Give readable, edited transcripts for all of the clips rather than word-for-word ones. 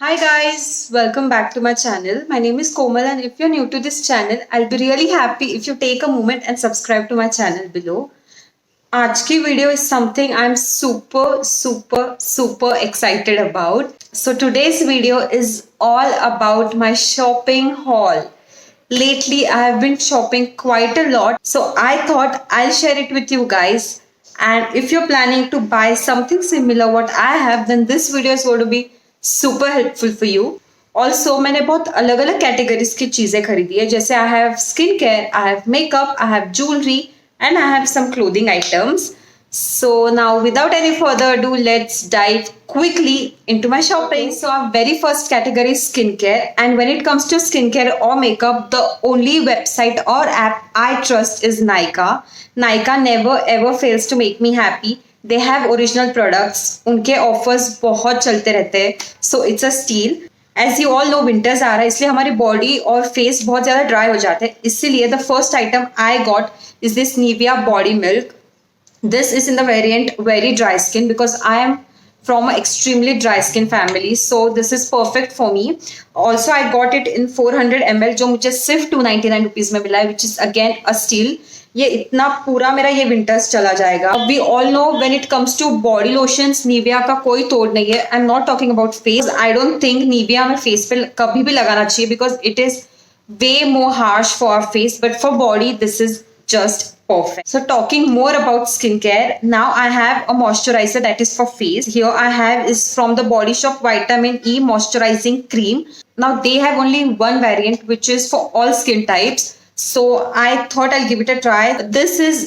Hi guys, welcome back to my channel. My name is Komal, and if you're new to this channel, I'll be really happy if you take a moment and subscribe to my channel below. आज की video is something I'm super excited about. So today's video is all about my shopping haul. Lately, I have been shopping quite a lot, so I thought I'll share it with you guys. And if you're planning to buy something similar what I have, then this video is going to be super helpful for you. Also मैंने बहुत अलग अलग categories की चीजें खरीदी है, जैसे I have skin care, I have makeup, I have jewellery and I have some clothing items. So now without any further ado, let's dive quickly into my shopping. So our very first category is skincare, and when it comes to skincare or makeup, the only website or app I trust is Nykaa. Nykaa never ever fails to make me happy. They have original products. उनके offers बहुत चलते रहते हैं. So it's a steal. As you all know winters आ रहा है, इसलिए हमारी बॉडी और फेस बहुत ज़्यादा ड्राई हो जाते हैं. इसीलिए the first item I got is this Nivea body milk. This is in the variant very dry skin because I am from an extremely dry skin family, so this is perfect for me. Also I got it in 400 ml जो मुझे सिर्फ 299 rupees में मिला है, which is again a steal. ये इतना पूरा मेरा ये विंटर्स चला जाएगा. We all know when it comes to body lotions, Nivea का कोई तोड़ नहीं है. I am not talking about face. I don't think Nivea में फेस पे कभी भी लगाना चाहिए because it is way more harsh for our face, but for body this is just perfect. So talking more about skincare, now I have a moisturizer that is for face. Here I have is from the Body Shop Vitamin E moisturizing cream. Now they have only one variant which is for all skin types, so I thought I'll give it a try. This is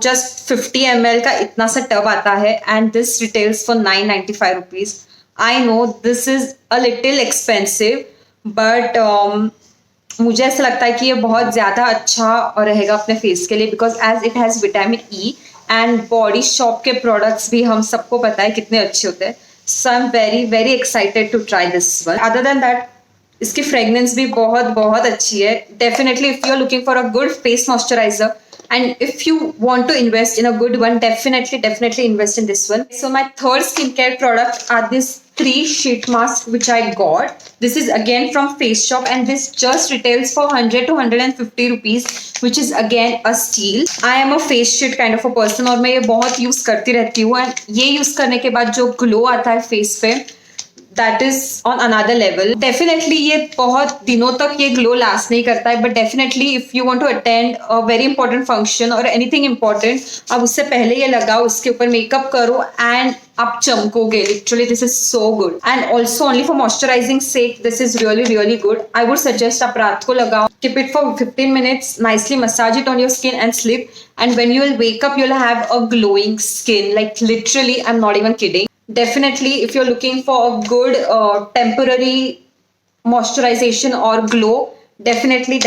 just 50 ml का इतना सा tub आता है, and this retails for 995 rupees. I know this is a little expensive, but मुझे ऐसा लगता है कि ये बहुत ज़्यादा अच्छा रहेगा अपने फेस के लिए because as it has vitamin E. And Body Shop के प्रोडक्ट्स भी हम सबको पता है कितने अच्छे होते हैं. So I am very excited to try this one. Other than that इसकी फ्रेगनेंस भी बहुत अच्छी है. Definitely if you are looking for a good face moisturiser and if you want to invest in a good one, definitely invest in this one. So my third skincare product are these 3 sheet masks which I got. This is again from Face Shop and this just retails for 100 to 150 rupees, which is again a steal. I am a face sheet kind of a person और मैं ये बहुत use करती रहती हूँ. And ये use करने के बाद जो ग्लो आता है फेस पे, that is on another level. Definitely ये बहुत दिनों तक ये ग्लो लास्ट नहीं करता है, but definitely if you want to attend a very important function और एनीथिंग इंपॉर्टेंट, अब उससे पहले ये लगाओ, उसके ऊपर मेकअप करो एंड आप चमकोगे. Literally this is so good. And also only for moisturising sake this is really good. I would suggest आप रात को लगाओ, keep it for 15 minutes, nicely massage it on your skin and sleep, and when you will wake up you'll have a glowing skin. Like literally, I'm not even kidding. Definitely if you're looking for a good temporary moisturization or glow, definitely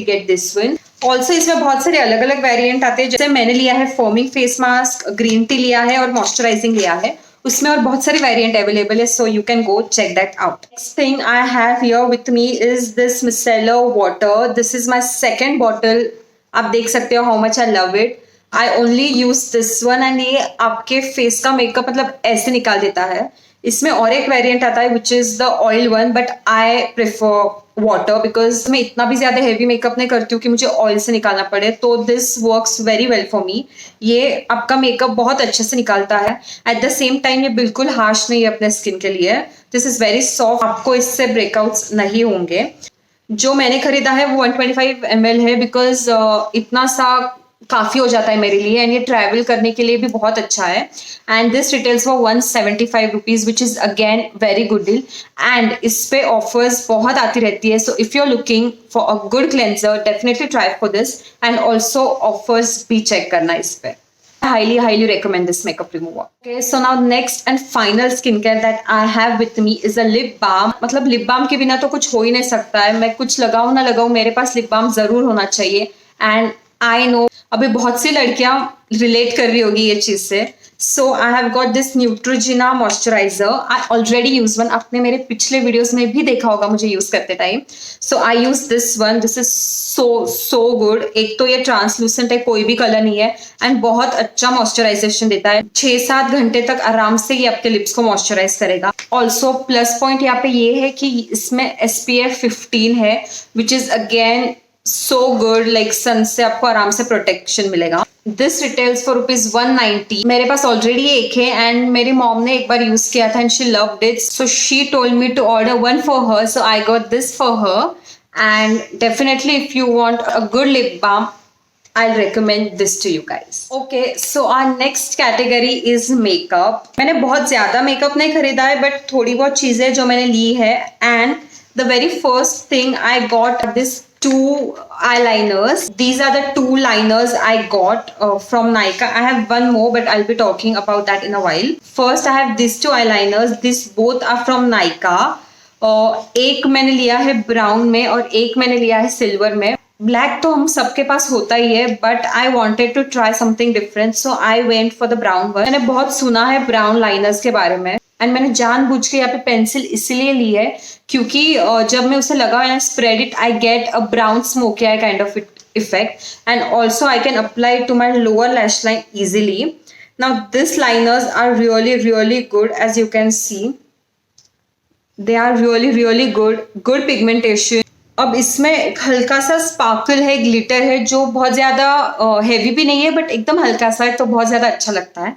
get this one. Also इसमें बहुत सारे अलग अलग variant आते हैं. जैसे मैंने लिया है foaming face mask, green tea लिया है और मॉइस्चराइजिंग लिया है. उसमें और बहुत सारे वेरिएंट अवेलेबल है, so you can go check that out. Next thing I have here with me is this micellar water. This is my second bottle. आप देख सकते हो how much I love it. I only use this one and ये आपके face का makeup मतलब ऐसे निकाल देता है. इसमें और एक वेरिएंट आता है which is the oil one, but I prefer water because मैं इतना भी ज्यादा हेवी मेकअप नहीं करती हूँ कि मुझे ऑयल से निकालना पड़े. तो this works very well for me. ये आपका मेकअप बहुत अच्छे से निकालता है. एट द सेम टाइम ये बिल्कुल हार्श नहीं है अपने स्किन के लिए. This is very soft. आपको इससे ब्रेकआउट्स नहीं होंगे. जो मैंने खरीदा है वो 125 ml है बिकॉज इतना सा काफी हो जाता है मेरे लिए, एंड ये ट्रैवल करने के लिए भी बहुत अच्छा है. And this retails for 175 rupees which is again very good deal. And इस पे ऑफर्स बहुत आती रहती है. So if you are looking for a good cleanser, definitely try for this. And also offers भी चेक करना इस पे. Highly recommend this makeup remover. Okay, so now next and final skincare that I have with me is a lip balm. मतलब lip balm के बिना तो कुछ हो ही नहीं सकता है. मैं कुछ लगाऊं ना लगाऊं, मेरे पास lip balm जरूर होना चाहिए. एंड आई नो अभी बहुत सी लड़कियां रिलेट कर रही होगी ये चीज से. So I have got this Neutrogena moisturiser. I already use one. आपने मेरे पिछले वीडियोस में भी देखा होगा मुझे यूज करते time. So I use this one. This is so good. एक तो ये ट्रांसलूसेंट है, कोई भी कलर नहीं है, एंड बहुत अच्छा मॉइस्चराइजेशन देता है. 6-7 घंटे तक आराम से ये आपके लिप्स को मॉइस्चराइज करेगा. ऑल्सो प्लस पॉइंट यहाँ पे ये है कि इसमें SPF 15 है, which is again so good. Like sun से आपको आराम से प्रोटेक्शन मिलेगा. This retails for ₹190. मेरे पास ऑलरेडी एक है एंड मेरी मॉम ने एक बार यूज किया था and she loved it, so she told me to order one for her, so I got this for her. And definitely if you want a good lip balm, I'll recommend this to you guys. Okay, so our next category is makeup. मैंने बहुत ज़्यादा makeup नहीं खरीदा है, but थोड़ी बहुत चीज़ें जो मैंने ली है. And the very first thing I got this 2 eyeliners. These are the 2 liners I got from Nykaa. I have one more, but I'll be talking about that in a while. First, I have these 2 eyeliners. These both are from Nykaa. एक मैंने लिया है brown में और एक मैंने लिया है सिल्वर में. ब्लैक तो हम सबके पास होता ही है, but I wanted to try something different, so I went for the brown one. मैंने बहुत सुना है ब्राउन लाइनर्स के बारे में, एंड मैंने जानबूझ के यहाँ पे पेंसिल इसलिए ली है क्योंकि जब मैं उसे लगा and spread it, I get a brown smoky I kind of effect, and also I can apply it to my lower lash line easily. Now these liners are really good. As you can see, they are really good pigmentation. अब इसमें एक हल्का सा sparkle है, glitter है, जो बहुत ज़्यादा हैवी भी नहीं है बट एकदम हल्का सा है, तो बहुत ज़्यादा अच्छा लगता है.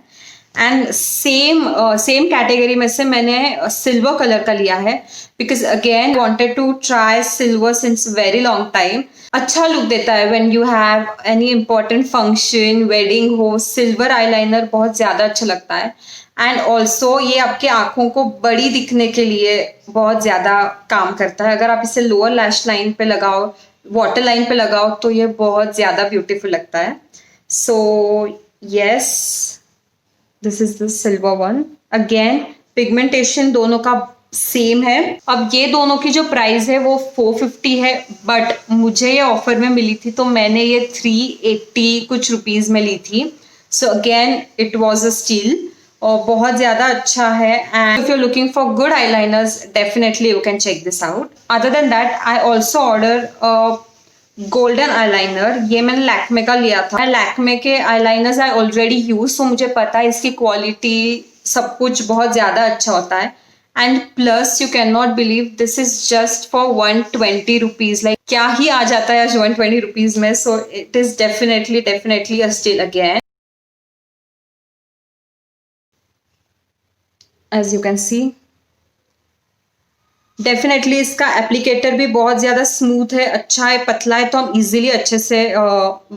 एंड सेम कैटेगरी में से मैंने सिल्वर कलर का लिया है, because again wanted to try silver since very long time. अच्छा लुक देता है when you have any important function, wedding हो. सिल्वर आईलाइनर बहुत ज़्यादा अच्छा लगता है. एंड ऑल्सो ये आपके आंखों को बड़ी दिखने के लिए बहुत ज़्यादा काम करता है. अगर आप इसे लोअर लैश लाइन पे लगाओ, वाटर लाइन पे लगाओ, तो ये बहुत ज़्यादा ब्यूटीफुल लगता है. So yes, this is the silver one. Again pigmentation दोनों का सेम है. अब ये दोनों की जो प्राइस है वो 450 है, बट मुझे ये ऑफर में मिली थी तो मैंने ये 380 कुछ रुपीज में ली थी. So again it was a steal, और बहुत ज़्यादा अच्छा है. And if you are looking for good eyeliners, definitely you can check this out. Other than that, I also order golden eyeliner. ये मैंने लैक्मे का लिया था. लैक्मे के eyeliners I already use, so मुझे पता है इसकी क्वालिटी सब कुछ बहुत ज़्यादा अच्छा होता है. And plus you can not believe, this is just for 120 rupees. Like क्या ही आ जाता है आज 120 रुपीज में. So it is definitely a steal again. As you can see, definitely इसका एप्लीकेटर भी बहुत ज़्यादा स्मूथ है, अच्छा है, पतला है, तो हम इजीली अच्छे से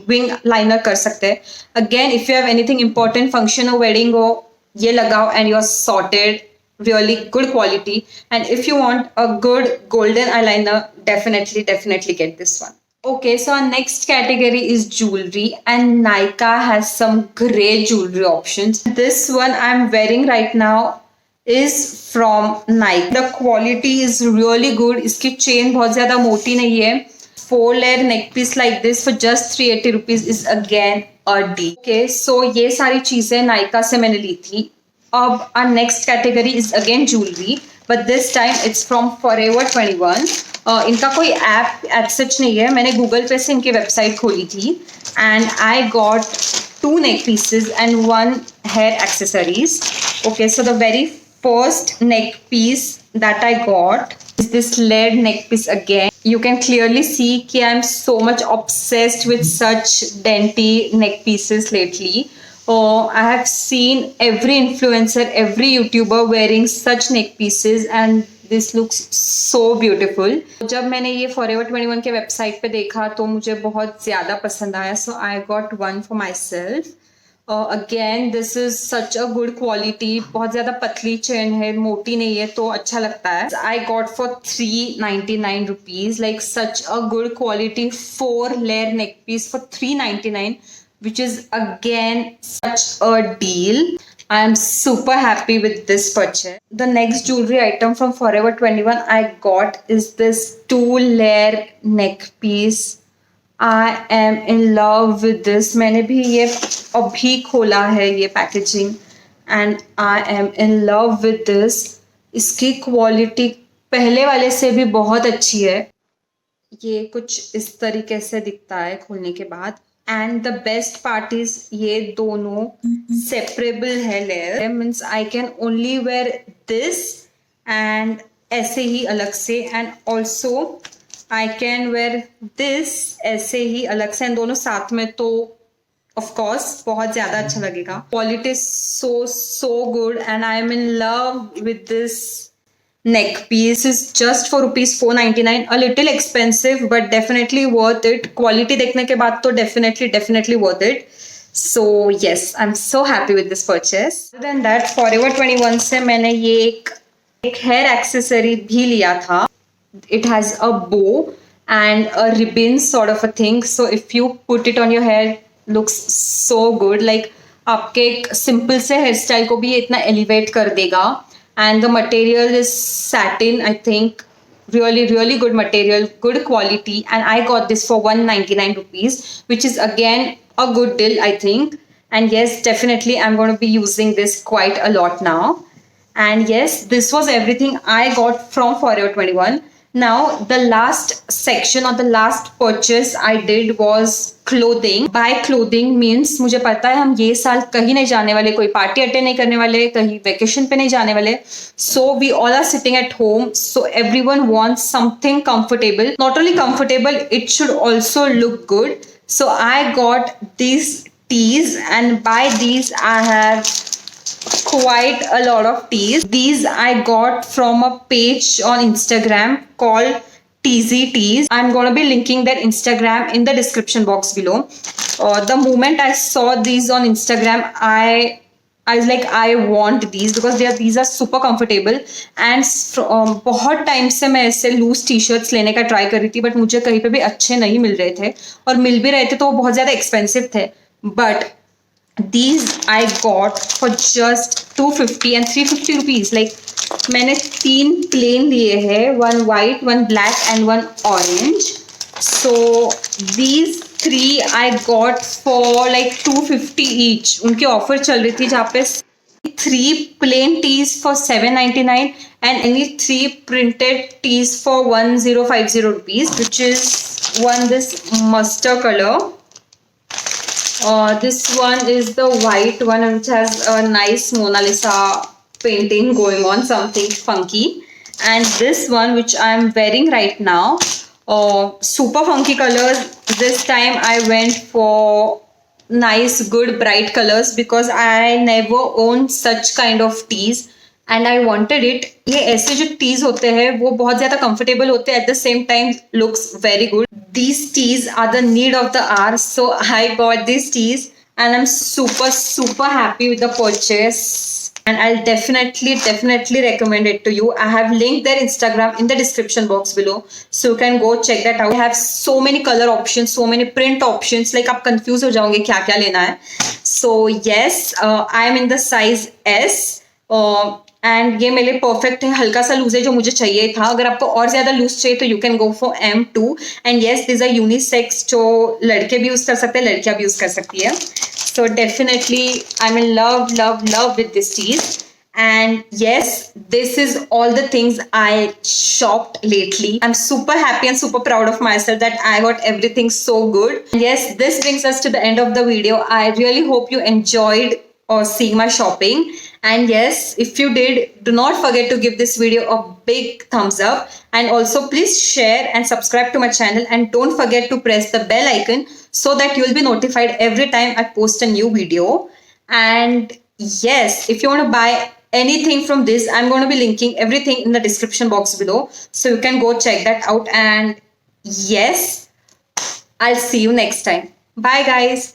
विंग लाइनर कर सकते हैं. Again if you have anything important function हो, वेडिंग हो, ये लगाओ and you are sorted. Really good quality. And if you want a good golden eyeliner, definitely get this one. Okay, so our next category is jewelry, and Nykaa has some great jewelry options. This one I'm wearing right now is from Nykaa. The quality is really good. इसकी chain बहुत ज़्यादा मोटी नहीं है. 4-layer neck piece like this for just 380 rupees is again a deal. Okay, so ये सारी चीज़ें Nykaa से मैंने ली थी. अब our next category is again jewelry, but this time it's from Forever 21. इनका कोई ऐप एज सच नहीं है, मैंने गूगल पे से इनकी वेबसाइट खोली थी. And I got 2 neck pieces and 1 hair accessories. Okay, so the very first neck piece that I got is this layered neck piece again. You can clearly see कि I'm so much obsessed with such dainty neck pieces lately. I have seen every influencer, every YouTuber wearing such neck pieces, and this looks so beautiful. जब मैंने ये Forever 21 के website पे देखा तो मुझे बहुत ज़्यादा पसंद आया, so I got one for myself. Again, this is such a good quality. बहुत ज़्यादा पतली चेन है, मोटी नहीं है, तो अच्छा लगता है. I got for 399 rupees. Like such a good quality 4-layer neck piece for 399. Which is again such a deal. I am super happy with this purchase. The next jewelry item from Forever 21 I got is this 2-layer neck piece. I am in love with this. मैंने भी ये अभी खोला है ये packaging, and I am in love with this. इसकी quality पहले वाले से भी बहुत अच्छी है. ये कुछ इस तरीके से दिखता है खोलने के बाद. And the best part is ये दोनों सेपरेबल है. Layer means I can only wear this and ऐसे ही अलग से, and also I can wear this ऐसे ही अलग से, एंड दोनों साथ में तो ऑफ कोर्स बहुत ज्यादा अच्छा लगेगा. Quality so good and I am in love with this neck piece. Is just for rupees 499, a little expensive but definitely worth it. Quality देखने के बाद तो definitely worth it. So yes, I'm so happy with this purchase. Other than that, Forever 21 से मैंने ये एक hair accessory भी लिया था. It has a bow and a ribbon sort of a thing. So if you put it on your hair, looks so good. Like आपके एक simple से हेयर स्टाइल को भी ये इतना एलिवेट कर देगा. And the material is satin, I think. Really good material, good quality, and I got this for 199 rupees, which is again a good deal, I think. And yes, definitely I'm going to be using this quite a lot now. And yes, this was everything I got from Forever 21. Now, the last section or the last purchase I did was clothing. Buy clothing means मुझे पता है हम ये साल कहीं नहीं जाने वाले, कोई पार्टी अटेंड नहीं करने वाले, कहीं वेकेशन पे नहीं जाने वाले. So we all are sitting at home. So everyone wants something comfortable. Not only comfortable, it should also look good. So I got these tees, and by these I have quite a lot of teas. These I got from a page on Instagram called TZ Teas. I'm gonna be linking their Instagram in the description box below. The moment I saw these on Instagram, I was like, I want these because these are super comfortable. And बहुत time से मैं ऐसे loose T shirts लेने का try कर रही थी, but मुझे कहीं पे भी अच्छे नहीं मिल रहे थे, और मिल भी रहे थे तो वो बहुत ज़्यादा एक्सपेंसिव थे. But these I got for just 250 and 350 rupees. Like मैंने 3 plain लिए हैं, 1 white, 1 black and 1 orange. So these 3 I got for like 250 each. उनकी ऑफर चल रही थी जहाँ पे 3 plain tees for 799 and any 3 printed tees for 1050 rupees, which is one this mustard color. This one is the white one, which has a nice Mona Lisa painting going on, something funky. And this one, which I am wearing right now, super funky colors. This time I went for nice, good, bright colors because I never owned such kind of tees. And I wanted it. ये ऐसे जो tees होते हैं वो बहुत ज़्यादा comfortable होते हैं, at the same time looks very good. These tees are the need of the hour, so I got these tees and I'm super happy with the purchase. And I'll definitely recommend it to you. I have linked their Instagram in the description box below, so you can go check that out. They have so many color options, so many print options. Like आप confuse हो जाओगे क्या क्या लेना है. So yes, I am in the size S. And ये मेरे लिए परफेक्ट है, हल्का सा लूज है जो मुझे चाहिए था. अगर आपको और ज्यादा लूज चाहिए तो you can go for M2. And yes, this are unisex, जो लड़के भी यूज कर सकते हैं, लड़कियां भी यूज कर सकती है. So definitely I am in love with this चीज. And yes, this is all the things I shopped lately. I'm super happy and super proud of myself that I got everything so good. And yes, this brings us to the end of the video. I really hope you enjoyed seeing my shopping. And yes, if you did, do not forget to give this video a big thumbs up, and also please share and subscribe to my channel, and don't forget to press the bell icon so that you will be notified every time I post a new video. And yes, if you want to buy anything from this, I'm going to be linking everything in the description box below, so you can go check that out. And yes, I'll see you next time. Bye guys.